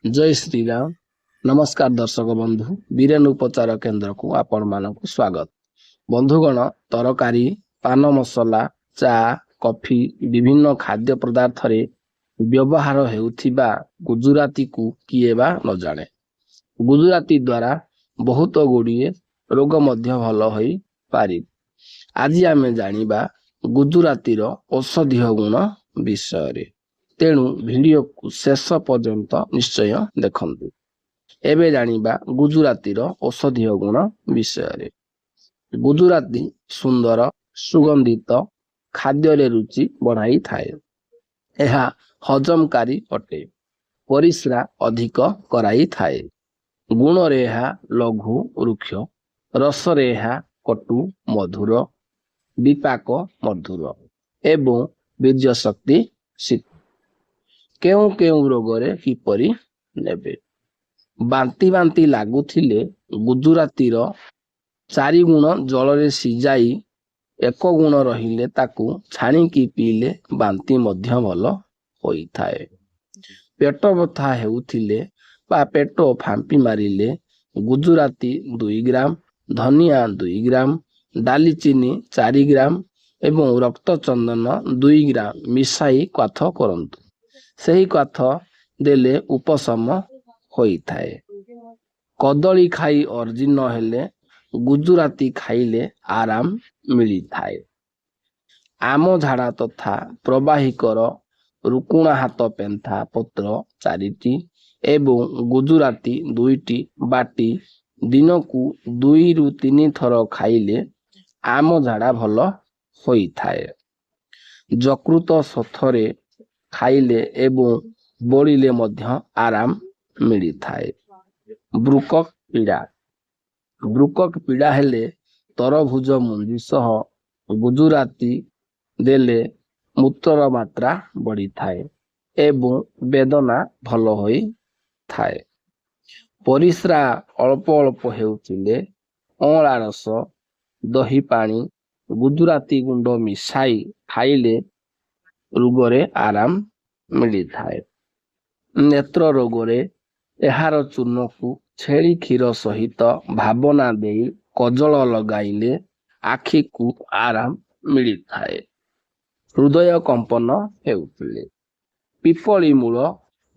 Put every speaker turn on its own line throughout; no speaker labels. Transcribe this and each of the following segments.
जय श्री राम। नमस्कार दर्शक बंधु, बीरेन उपचार केन्द्र को आपण मानक स्वागत। बंधुगण, तरकारी, पान मसला, चा, कॉफी विभिन्न खाद्य पदार्थ रे व्यवहार हेउथिबा गुजराती को किए बा न जाने। गुजराती द्वारा बहुत गुड़िए रोग मध्य भल होई पारि। आज आमे जानिबा गुजराती रो औषधीय गुण विषय रे। तेणु वीडियो को शेष पर्यंत निश्चय देखंतु। एबे जानिबा गुजराती रो औषधीय गुण विषय रे। गुजराती सुंदर सुगंधित खाद्य रे रुचि बढ़ाई थाए। यह हजमकारी अटे। परिस्रा अधिक कराई थाए। गुण रे यह लघु रुक्ष, रस रे यह कटु मधुर, विपाक मधुर एवं बीर्य शक्ति शीत। केउ केउ रोगरे किपरि नेबे। बांती बांती लागुथिले गुजराती रो 4 गुण जलरे सिजाई 1 गुण रहिले ताकू छाणीकी पीले बांती मध्य भल होई थाए। पेट बथा हेउथिले बा पेट फांपी मारिले गुजराती 2 ग्राम, धनिया 2 ग्राम, डालीचीनी 4 ग्राम एवं रक्त चंदन 2 ग्राम मिसाई क्वाथ करंतु। सही क्वाथ देले उपशम होई थाए। कदली खाई अर्जिन हेले गुजराती खाइले आराम मिली थाए। आम झाड़ा तथा प्रवाहिकर रुकुणा हाथ पेंथा पत्र 4टी एवं गुजराती 2टी बाटी दिन को 2 रु 3 थर खाइले आम झाड़ा भल होई थाए। जकृत सथरे खाइले एवं बोलिले मध्य आराम मिली थाए। ब्रुकक पीड़ा हेले तरभुज मुंजी सह गुजराती देले मूत्र मात्रा बढ़ी थाए एवं वेदना भल होई थाए। परिस्रा अल्प अल्प हेउथिले अँला रस, दही पानी, गुजराती गुंड मिसाई खाइले रोगरे आराम मिली थाए। नेत्र रोगरे एहार चूर्ण को छेली क्षीर सहित भावना देई कजल लगाइले आखि को आराम मिली थाए। हृदय कंपन हेउथिले पिपली मूल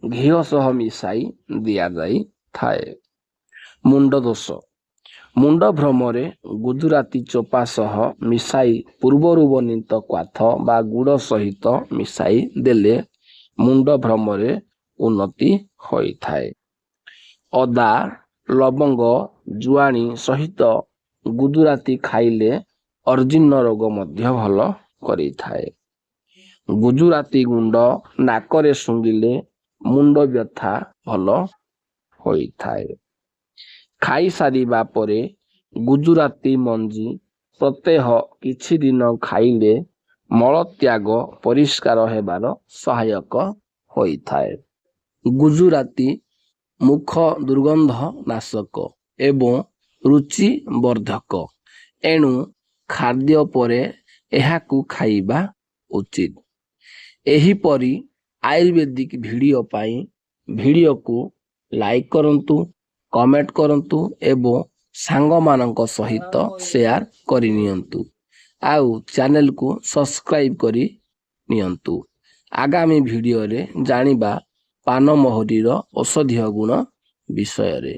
घी सह मिसाई दिया जाई थाए। मुंड दोष, मुंड भ्रमरे गुजराती चोपा सह मिसाई पूर्वरु बर्णित क्वाथ बा गुड़ सहित मिसाई देले मुंड भ्रमरे उन्नति होई थाए। अदा, लवंग, जुआणी सहित गुजराती खाइले अर्जिन रोग मध्य भल करी थाए। गुजराती गुंड नाकरे सुंगिले मुंड व्यथा भल होई थाए। खाई सारिबा परे गुजराती मंजी प्रत्यह किछि दिन खाइले मल त्याग परिष्कार हेबार सहायक होई थाए। गुजराती मुख दुर्गंध नाशक एवं रुचि वर्धक। एणु खाद्य परे एहाकू खाइबा उचित। एहीपरि आयुर्वेदिक वीडियो पाई वीडियो को लाइक करंतु, कमेंट करंतु एवं सांग मानक सहित शेयर करि नियंतु। आउ चैनल को सब्सक्राइब करि नियंतु। आगामी वीडियो रे जानिबा पान महरी रो औषधीय गुण विषय रे।